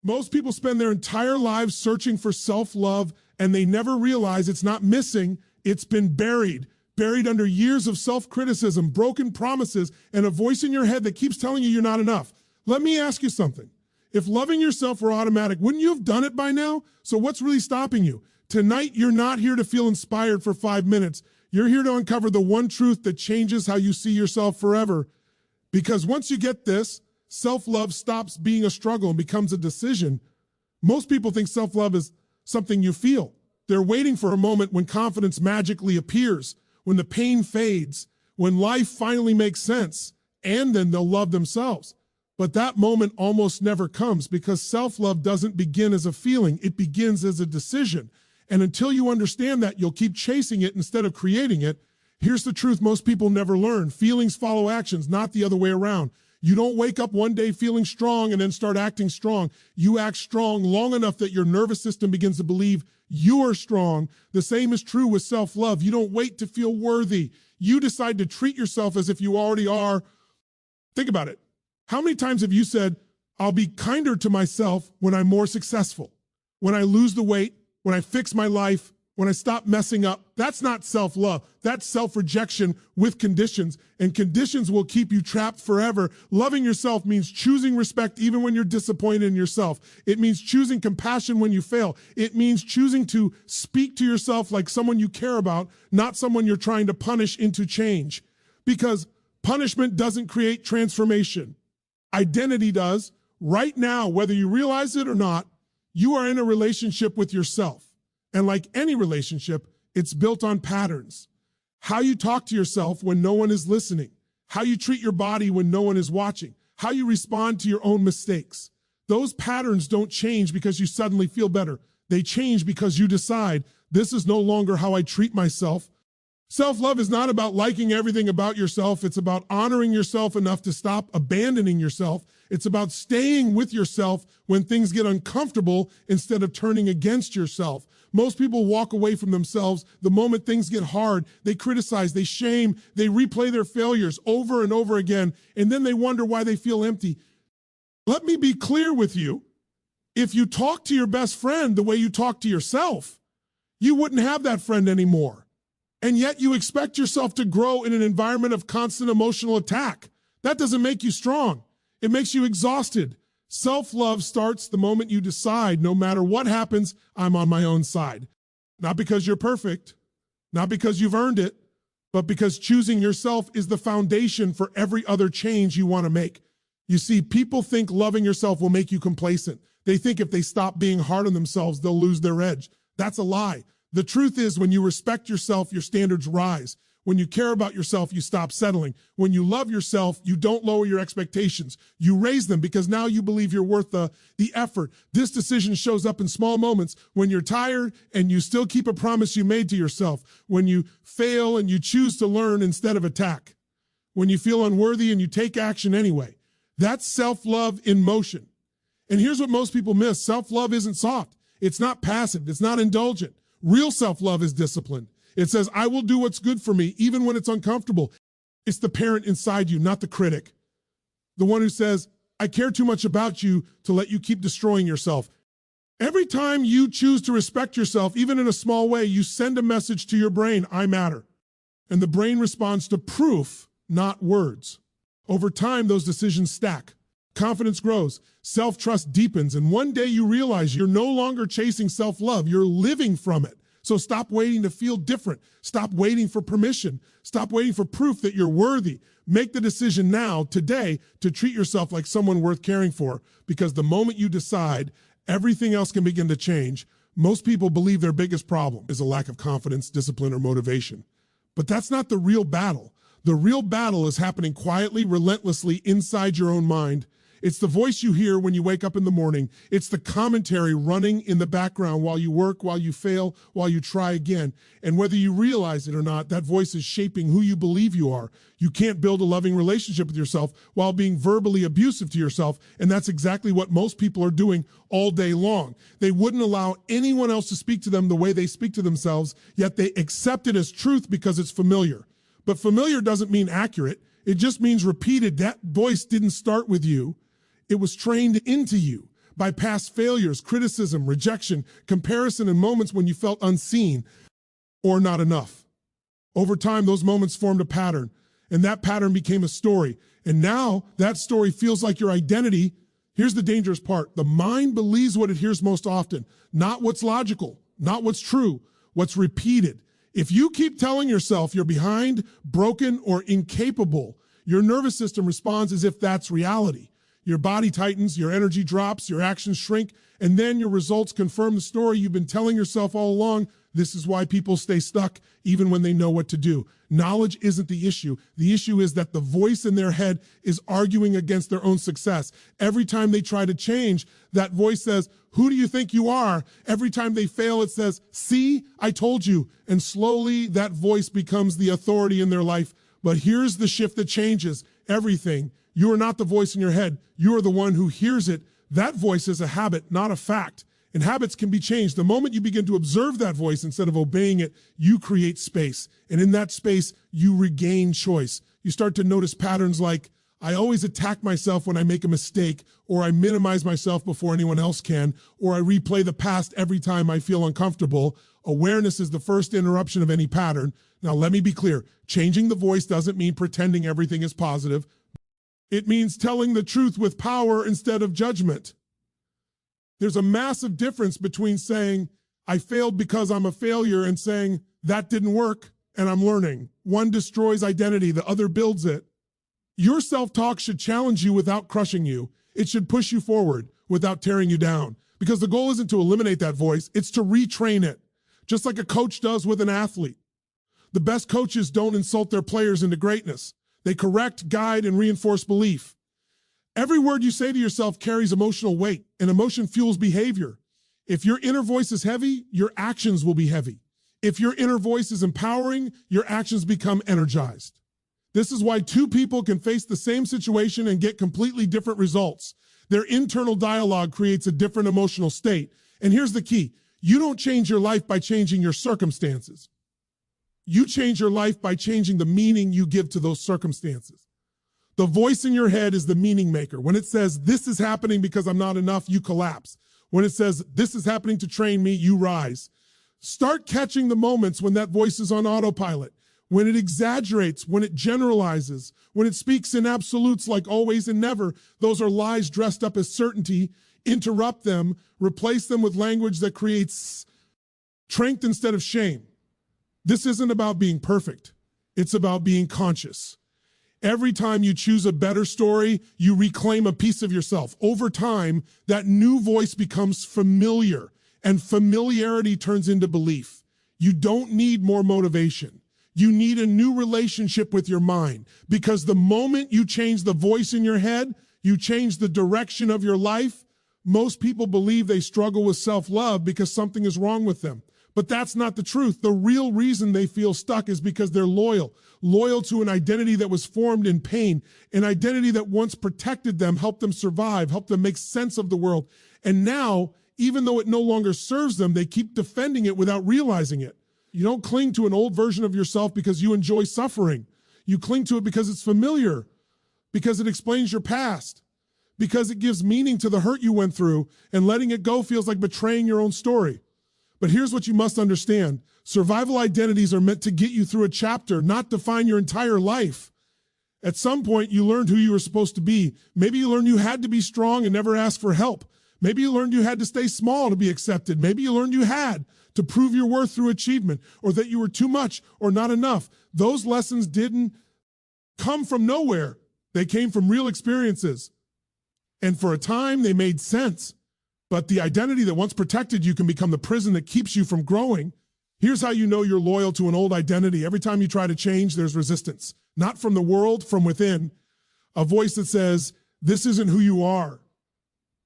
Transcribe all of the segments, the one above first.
Most people spend their entire lives searching for self-love, and they never realize it's not missing, it's been buried under years of self-criticism, broken promises, and a voice in your head that keeps telling you you're not enough. Let me ask you something. If loving yourself were automatic, wouldn't you have done it by now? So what's really stopping you? Tonight, you're not here to feel inspired for 5 minutes. You're here to uncover the one truth that changes how you see yourself forever. Because once you get this, self-love stops being a struggle and becomes a decision. Most people think self-love is something you feel. They're waiting for a moment when confidence magically appears, when the pain fades, when life finally makes sense, and then they'll love themselves. But that moment almost never comes because self-love doesn't begin as a feeling, it begins as a decision. And until you understand that, you'll keep chasing it instead of creating it. Here's the truth most people never learn. Feelings follow actions, not the other way around. You don't wake up one day feeling strong and then start acting strong. You act strong long enough that your nervous system begins to believe you are strong. The same is true with self-love. You don't wait to feel worthy. You decide to treat yourself as if you already are. Think about it. How many times have you said, I'll be kinder to myself when I'm more successful, when I lose the weight, when I fix my life, when I stop messing up? That's not self-love. That's self-rejection with conditions, and conditions will keep you trapped forever. Loving yourself means choosing respect even when you're disappointed in yourself. It means choosing compassion when you fail. It means choosing to speak to yourself like someone you care about, not someone you're trying to punish into change. Because punishment doesn't create transformation. Identity does. Right now, whether you realize it or not, you are in a relationship with yourself. And like any relationship, it's built on patterns. How you talk to yourself when no one is listening. How you treat your body when no one is watching. How you respond to your own mistakes. Those patterns don't change because you suddenly feel better. They change because you decide, this is no longer how I treat myself. Self-love is not about liking everything about yourself. It's about honoring yourself enough to stop abandoning yourself. It's about staying with yourself when things get uncomfortable instead of turning against yourself. Most people walk away from themselves the moment things get hard. They criticize, they shame, they replay their failures over and over again, and then they wonder why they feel empty. Let me be clear with you. If you talk to your best friend the way you talk to yourself, you wouldn't have that friend anymore. And yet you expect yourself to grow in an environment of constant emotional attack. That doesn't make you strong. It makes you exhausted. Self-love starts the moment you decide, no matter what happens, I'm on my own side. Not because you're perfect, not because you've earned it, but because choosing yourself is the foundation for every other change you want to make. You see, people think loving yourself will make you complacent. They think if they stop being hard on themselves, they'll lose their edge. That's a lie. The truth is, when you respect yourself, your standards rise. When you care about yourself, you stop settling. When you love yourself, you don't lower your expectations. You raise them because now you believe you're worth the effort. This decision shows up in small moments when you're tired and you still keep a promise you made to yourself. When you fail and you choose to learn instead of attack. When you feel unworthy and you take action anyway. That's self-love in motion. And here's what most people miss. Self-love isn't soft. It's not passive. It's not indulgent. Real self-love is disciplined. It says, I will do what's good for me, even when it's uncomfortable. It's the parent inside you, not the critic. The one who says, I care too much about you to let you keep destroying yourself. Every time you choose to respect yourself, even in a small way, you send a message to your brain, I matter. And the brain responds to proof, not words. Over time, those decisions stack. Confidence grows, self-trust deepens, and one day you realize you're no longer chasing self-love, you're living from it. So stop waiting to feel different. Stop waiting for permission. Stop waiting for proof that you're worthy. Make the decision now, today, to treat yourself like someone worth caring for, because the moment you decide, everything else can begin to change. Most people believe their biggest problem is a lack of confidence, discipline, or motivation. But that's not the real battle. The real battle is happening quietly, relentlessly inside your own mind. It's the voice you hear when you wake up in the morning. It's the commentary running in the background while you work, while you fail, while you try again. And whether you realize it or not, that voice is shaping who you believe you are. You can't build a loving relationship with yourself while being verbally abusive to yourself. And that's exactly what most people are doing all day long. They wouldn't allow anyone else to speak to them the way they speak to themselves, yet they accept it as truth because it's familiar. But familiar doesn't mean accurate. It just means repeated. That voice didn't start with you. It was trained into you. by past failures, criticism, rejection, comparison, and moments when you felt unseen or not enough. Over time, those moments formed a pattern, and that pattern became a story. And now that story feels like your identity. Here's the dangerous part. The mind believes what it hears most often, not what's logical, not what's true, what's repeated. If you keep telling yourself you're behind, broken, or incapable, your nervous system responds as if that's reality. Your body tightens, your energy drops, your actions shrink, and then your results confirm the story you've been telling yourself all along. This is why people stay stuck even when they know what to do. Knowledge isn't the issue. The issue is that the voice in their head is arguing against their own success. Every time they try to change, that voice says, "Who do you think you are?" Every time they fail, it says, "See, I told you." And slowly that voice becomes the authority in their life. But here's the shift that changes everything. You are not the voice in your head. You are the one who hears it. That voice is a habit, not a fact. And habits can be changed. The moment you begin to observe that voice instead of obeying it, you create space. And in that space, you regain choice. You start to notice patterns like, I always attack myself when I make a mistake, or I minimize myself before anyone else can, or I replay the past every time I feel uncomfortable. Awareness is the first interruption of any pattern. Now, let me be clear. Changing the voice doesn't mean pretending everything is positive. It means telling the truth with power instead of judgment. There's a massive difference between saying, I failed because I'm a failure, and saying, that didn't work and I'm learning. One destroys identity, the other builds it. Your self-talk should challenge you without crushing you. It should push you forward without tearing you down. Because the goal isn't to eliminate that voice, it's to retrain it. Just like a coach does with an athlete. The best coaches don't insult their players into greatness. They correct, guide, and reinforce belief. Every word you say to yourself carries emotional weight, and emotion fuels behavior. If your inner voice is heavy, your actions will be heavy. If your inner voice is empowering, your actions become energized. This is why two people can face the same situation and get completely different results. Their internal dialogue creates a different emotional state. And here's the key. You don't change your life by changing your circumstances. You change your life by changing the meaning you give to those circumstances. The voice in your head is the meaning maker. When it says, this is happening because I'm not enough, you collapse. When it says, this is happening to train me, you rise. Start catching the moments when that voice is on autopilot, when it exaggerates, when it generalizes, when it speaks in absolutes like always and never. Those are lies dressed up as certainty. Interrupt them, replace them with language that creates strength instead of shame. This isn't about being perfect. It's about being conscious. Every time you choose a better story, you reclaim a piece of yourself. Over time, that new voice becomes familiar, and familiarity turns into belief. You don't need more motivation. You need a new relationship with your mind, because the moment you change the voice in your head, you change the direction of your life. Most people believe they struggle with self-love because something is wrong with them. But that's not the truth. The real reason they feel stuck is because they're loyal to an identity that was formed in pain, an identity that once protected them, helped them survive, helped them make sense of the world. And now, even though it no longer serves them, they keep defending it without realizing it. You don't cling to an old version of yourself because you enjoy suffering. You cling to it because it's familiar, because it explains your past, because it gives meaning to the hurt you went through, and letting it go feels like betraying your own story. But here's what you must understand. Survival identities are meant to get you through a chapter, not define your entire life. At some point, you learned who you were supposed to be. Maybe you learned you had to be strong and never ask for help. Maybe you learned you had to stay small to be accepted. Maybe you learned you had to prove your worth through achievement, or that you were too much or not enough. Those lessons didn't come from nowhere. They came from real experiences. And for a time, they made sense. But the identity that once protected you can become the prison that keeps you from growing. Here's how you know you're loyal to an old identity. Every time you try to change, there's resistance. Not from the world, from within. A voice that says, this isn't who you are.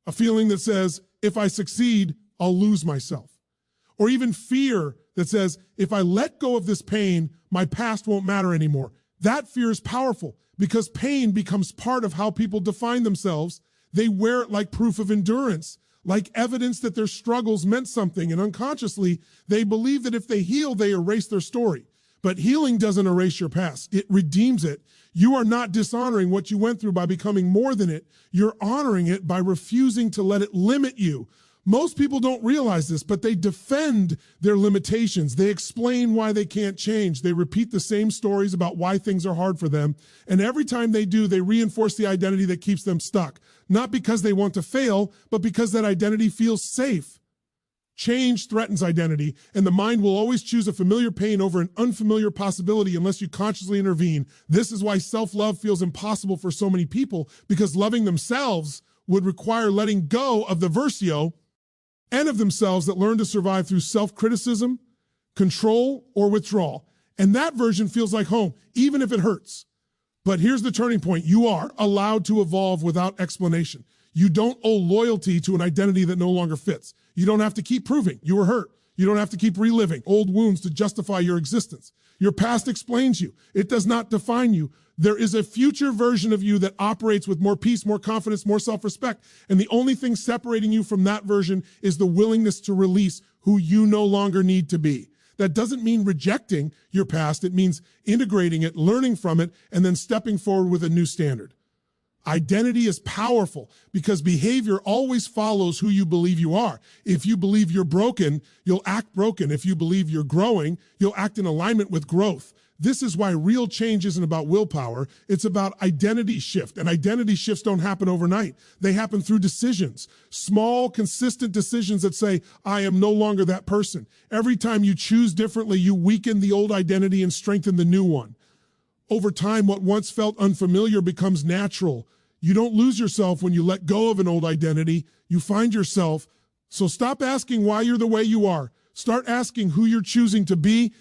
A feeling that says, if I succeed, I'll lose myself. Or even fear that says, if I let go of this pain, my past won't matter anymore. That fear is powerful because pain becomes part of how people define themselves. They wear it like proof of endurance, like evidence that their struggles meant something, and unconsciously, they believe that if they heal, they erase their story. But healing doesn't erase your past. It redeems it. You are not dishonoring what you went through by becoming more than it. You're honoring it by refusing to let it limit you. Most people don't realize this, but they defend their limitations. They explain why they can't change. They repeat the same stories about why things are hard for them. And every time they do, they reinforce the identity that keeps them stuck. Not because they want to fail, but because that identity feels safe. Change threatens identity, and the mind will always choose a familiar pain over an unfamiliar possibility unless you consciously intervene. This is why self-love feels impossible for so many people, because loving themselves would require letting go of the versio and of themselves that learn to survive through self-criticism, control, or withdrawal. And that version feels like home, even if it hurts. But here's the turning point. You are allowed to evolve without explanation. You don't owe loyalty to an identity that no longer fits. You don't have to keep proving you were hurt. You don't have to keep reliving old wounds to justify your existence. Your past explains you. It does not define you. There is a future version of you that operates with more peace, more confidence, more self-respect. And the only thing separating you from that version is the willingness to release who you no longer need to be. That doesn't mean rejecting your past. It means integrating it, learning from it, and then stepping forward with a new standard. Identity is powerful because behavior always follows who you believe you are. If you believe you're broken, you'll act broken. If you believe you're growing, you'll act in alignment with growth. This is why real change isn't about willpower. It's about identity shift. And identity shifts don't happen overnight. They happen through decisions. Small, consistent decisions that say, I am no longer that person. Every time you choose differently, you weaken the old identity and strengthen the new one. Over time, what once felt unfamiliar becomes natural. You don't lose yourself when you let go of an old identity. You find yourself. So stop asking why you're the way you are. Start asking who you're choosing to be.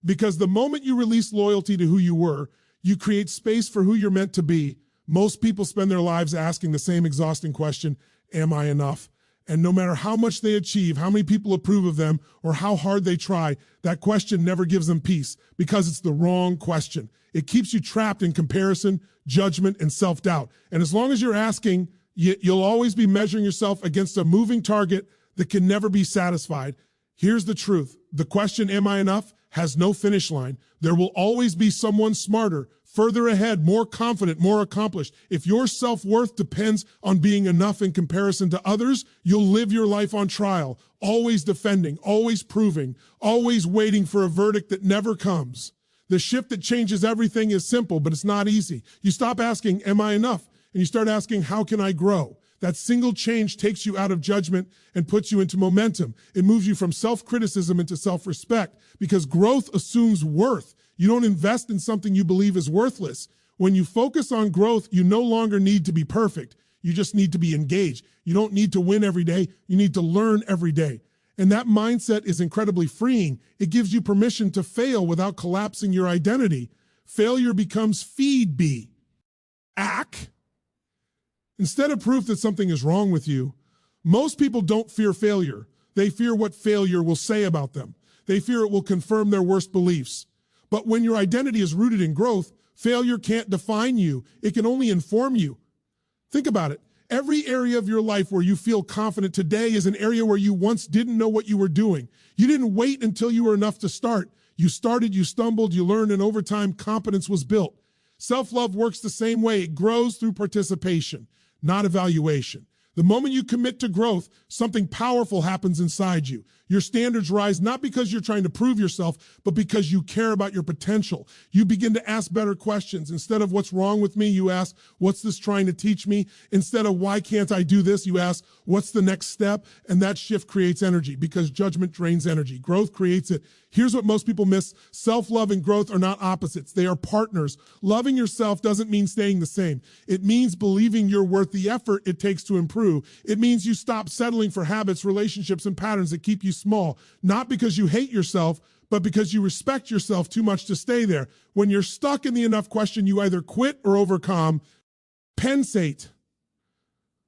Because the moment you release loyalty to who you were, you create space for who you're meant to be. Most people spend their lives asking the same exhausting question, am I enough? And no matter how much they achieve, how many people approve of them, or how hard they try, that question never gives them peace because it's the wrong question. It keeps you trapped in comparison, judgment, and self-doubt. And as long as you're asking, you'll always be measuring yourself against a moving target that can never be satisfied. Here's the truth. The question, am I enough, has no finish line. There will always be someone smarter, further ahead, more confident, more accomplished. If your self-worth depends on being enough in comparison to others, you'll live your life on trial, always defending, always proving, always waiting for a verdict that never comes. The shift that changes everything is simple, but it's not easy. You stop asking, am I enough? And you start asking, how can I grow? That single change takes you out of judgment and puts you into momentum. It moves you from self-criticism into self-respect because growth assumes worth. You don't invest in something you believe is worthless. When you focus on growth, you no longer need to be perfect. You just need to be engaged. You don't need to win every day. You need to learn every day. And that mindset is incredibly freeing. It gives you permission to fail without collapsing your identity. Failure becomes feedback. Instead of proof that something is wrong with you, most people don't fear failure. They fear what failure will say about them. They fear it will confirm their worst beliefs. But when your identity is rooted in growth, failure can't define you. It can only inform you. Think about it. Every area of your life where you feel confident today is an area where you once didn't know what you were doing. You didn't wait until you were enough to start. You started, you stumbled, you learned, and over time, competence was built. Self-love works the same way. It grows through participation, not evaluation. The moment you commit to growth, something powerful happens inside you. Your standards rise not because you're trying to prove yourself, but because you care about your potential. You begin to ask better questions. Instead of what's wrong with me, you ask, what's this trying to teach me? Instead of why can't I do this, you ask, what's the next step? And that shift creates energy because judgment drains energy. Growth creates it. Here's what most people miss. Self-love and growth are not opposites. They are partners. Loving yourself doesn't mean staying the same. It means believing you're worth the effort it takes to improve. It means you stop settling for habits, relationships, and patterns that keep you small, not because you hate yourself, but because you respect yourself too much to stay there. When you're stuck in the enough question, you either quit or overcome. Pensate.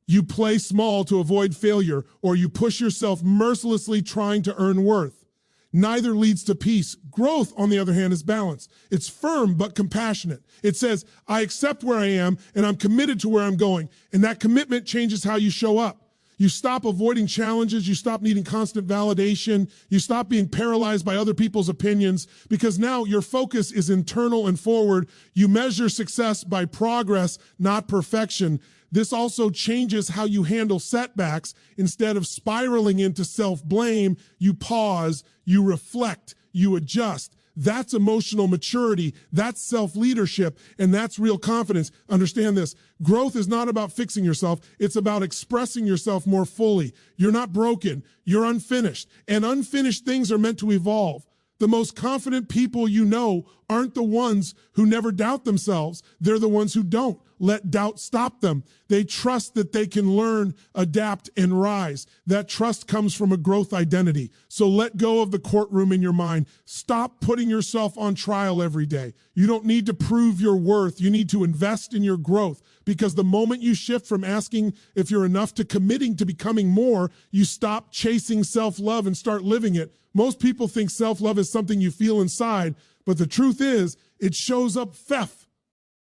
You play small to avoid failure, or you push yourself mercilessly trying to earn worth. Neither leads to peace. Growth, on the other hand, is balance. It's firm but compassionate. It says, I accept where I am and I'm committed to where I'm going. And that commitment changes how you show up. You stop avoiding challenges. You stop needing constant validation. You stop being paralyzed by other people's opinions because now your focus is internal and forward. You measure success by progress, not perfection. This also changes how you handle setbacks. Instead of spiraling into self-blame, you pause, you reflect, you adjust. That's emotional maturity. That's self-leadership, and that's real confidence. Understand this. Growth is not about fixing yourself. It's about expressing yourself more fully. You're not broken. You're unfinished, and unfinished things are meant to evolve. The most confident people you know aren't the ones who never doubt themselves. They're the ones who don't let doubt stop them. They trust that they can learn, adapt, and rise. That trust comes from a growth identity. So let go of the courtroom in your mind. Stop putting yourself on trial every day. You don't need to prove your worth. You need to invest in your growth, because the moment you shift from asking if you're enough to committing to becoming more, you stop chasing self-love and start living it. Most people think self-love is something you feel inside, but the truth is it shows up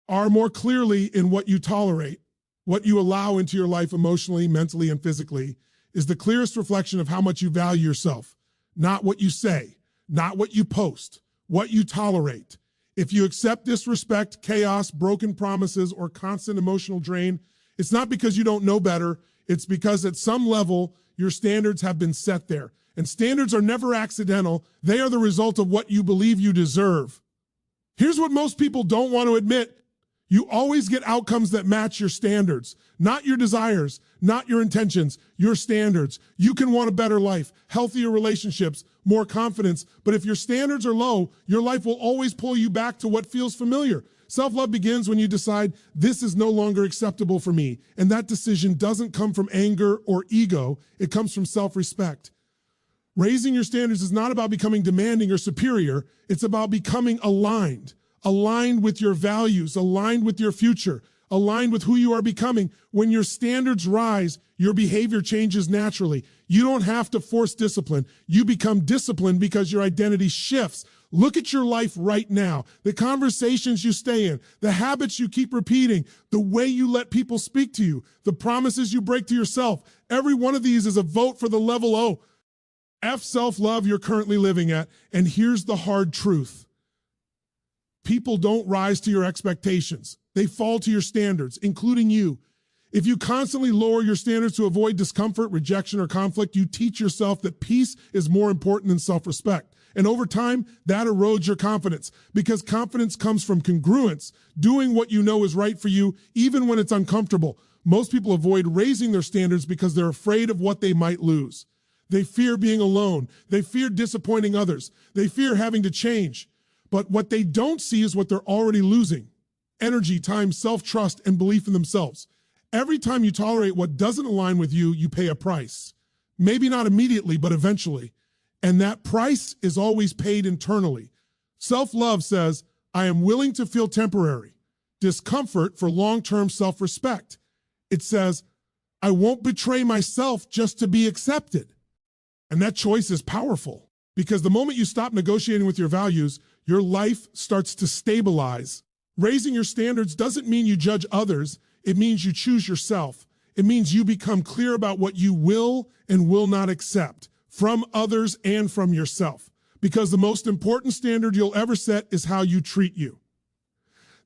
more clearly in what you tolerate. What you allow into your life emotionally, mentally, and physically is the clearest reflection of how much you value yourself. Not what you say, not what you post, what you tolerate. If you accept disrespect, chaos, broken promises, or constant emotional drain, it's not because you don't know better. It's because at some level, your standards have been set there. And standards are never accidental. They are the result of what you believe you deserve. Here's what most people don't want to admit. You always get outcomes that match your standards, not your desires, not your intentions, your standards. You can want a better life, healthier relationships, more confidence. But if your standards are low, your life will always pull you back to what feels familiar. Self-love begins when you decide this is no longer acceptable for me. And that decision doesn't come from anger or ego. It comes from self-respect. Raising your standards is not about becoming demanding or superior. It's about becoming aligned with your values, aligned with your future, aligned with who you are becoming. When your standards rise, your behavior changes naturally. You don't have to force discipline. You become disciplined because your identity shifts. Look at your life right now, the conversations you stay in, the habits you keep repeating, the way you let people speak to you, the promises you break to yourself. Every one of these is a vote for the level O. F self-love you're currently living at. And here's the hard truth. People don't rise to your expectations. They fall to your standards, including you. If you constantly lower your standards to avoid discomfort, rejection, or conflict, you teach yourself that peace is more important than self-respect. And over time, that erodes your confidence, because confidence comes from congruence, doing what you know is right for you, even when it's uncomfortable. Most people avoid raising their standards because they're afraid of what they might lose. They fear being alone. They fear disappointing others. They fear having to change. But what they don't see is what they're already losing: energy, time, self-trust, and belief in themselves. Every time you tolerate what doesn't align with you, you pay a price. Maybe not immediately, but eventually. And that price is always paid internally. Self-love says, I am willing to feel temporary discomfort for long-term self-respect. It says, I won't betray myself just to be accepted. And that choice is powerful, because the moment you stop negotiating with your values, your life starts to stabilize. Raising your standards doesn't mean you judge others. It means you choose yourself. It means you become clear about what you will and will not accept from others and from yourself. Because the most important standard you'll ever set is how you treat you.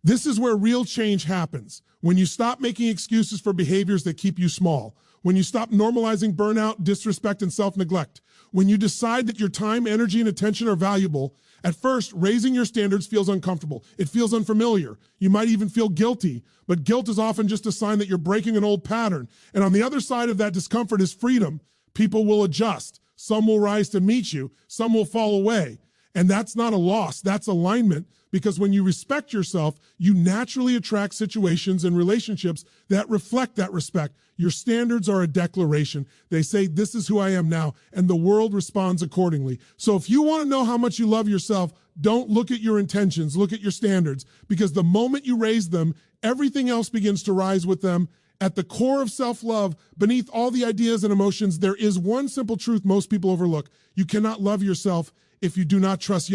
This is where real change happens. When you stop making excuses for behaviors that keep you small. When you stop normalizing burnout, disrespect, and self-neglect. When you decide that your time, energy, and attention are valuable. At first, raising your standards feels uncomfortable. It feels unfamiliar. You might even feel guilty, but guilt is often just a sign that you're breaking an old pattern. And on the other side of that discomfort is freedom. People will adjust. Some will rise to meet you. Some will fall away. And that's not a loss. That's alignment. Because when you respect yourself, you naturally attract situations and relationships that reflect that respect. Your standards are a declaration. They say, this is who I am now, and the world responds accordingly. So if you want to know how much you love yourself, don't look at your intentions, look at your standards, because the moment you raise them, everything else begins to rise with them. At the core of self-love, beneath all the ideas and emotions, there is one simple truth most people overlook. You cannot love yourself if you do not trust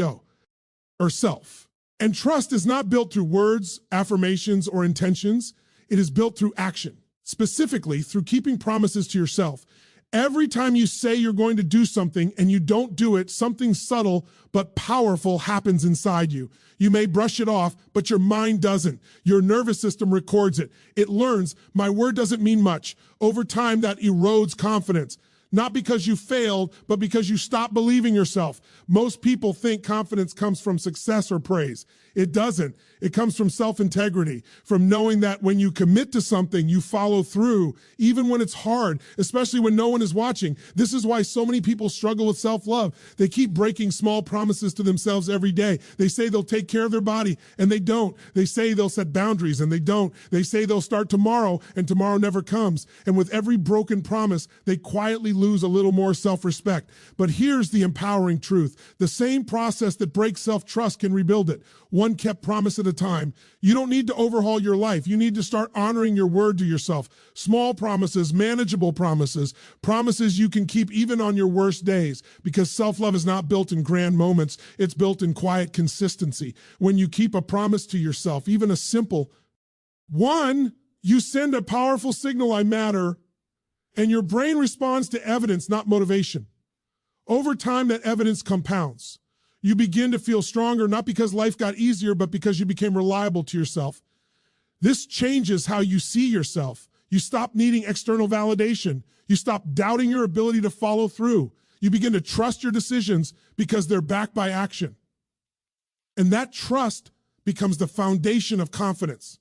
self. And trust is not built through words, affirmations, or intentions. It is built through action. specifically through keeping promises to yourself. Every time you say you're going to do something and you don't do it, something subtle but powerful happens inside you. You may brush it off, but your mind doesn't. Your nervous system records it. It learns, my word doesn't mean much. Over time, that erodes confidence. Not because you failed, but because you stopped believing yourself. Most people think confidence comes from success or praise. It doesn't. It comes from self-integrity, from knowing that when you commit to something, you follow through, even when it's hard, especially when no one is watching. This is why so many people struggle with self-love. They keep breaking small promises to themselves every day. They say they'll take care of their body, and they don't. They say they'll set boundaries, and they don't. They say they'll start tomorrow, and tomorrow never comes. And with every broken promise, they quietly lose a little more self-respect. But here's the empowering truth. The same process that breaks self-trust can rebuild it, one kept promise at a time. You don't need to overhaul your life. You need to start honoring your word to yourself. Small promises, manageable promises, promises you can keep even on your worst days, because self-love is not built in grand moments. It's built in quiet consistency. When you keep a promise to yourself, even a simple one, you send a powerful signal, I matter, and your brain responds to evidence, not motivation. Over time, that evidence compounds. You begin to feel stronger, not because life got easier, but because you became reliable to yourself. This changes how you see yourself. You stop needing external validation. You stop doubting your ability to follow through. You begin to trust your decisions because they're backed by action. And that trust becomes the foundation of confidence.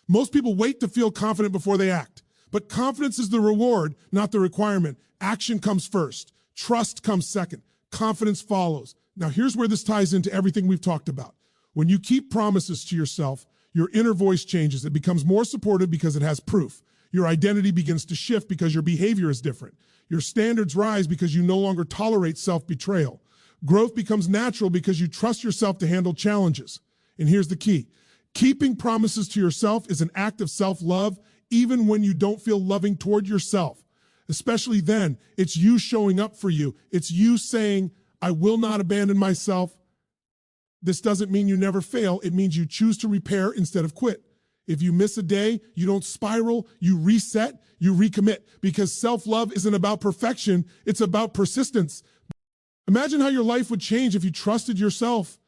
Most people wait to feel confident before they act. But confidence is the reward, not the requirement. Action comes first. Trust comes second. Confidence follows. Now, here's where this ties into everything we've talked about. When you keep promises to yourself, your inner voice changes. It becomes more supportive because it has proof. Your identity begins to shift because your behavior is different. Your standards rise because you no longer tolerate self-betrayal. Growth becomes natural because you trust yourself to handle challenges. And here's the key. Keeping promises to yourself is an act of self-love, even when you don't feel loving toward yourself. Especially then, it's you showing up for you. It's you saying, I will not abandon myself. This doesn't mean you never fail. It means you choose to repair instead of quit. If you miss a day, you don't spiral, you reset, you recommit, because self-love isn't about perfection, it's about persistence. Imagine how your life would change if you trusted yourself.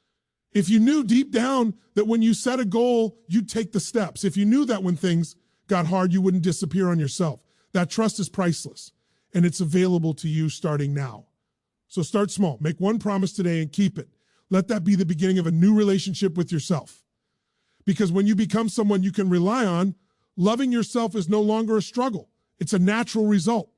If you knew deep down that when you set a goal, you'd take the steps. If you knew that when things got hard, you wouldn't disappear on yourself. That trust is priceless, and it's available to you starting now. So start small. Make one promise today and keep it. Let that be the beginning of a new relationship with yourself. Because when you become someone you can rely on, loving yourself is no longer a struggle. It's a natural result.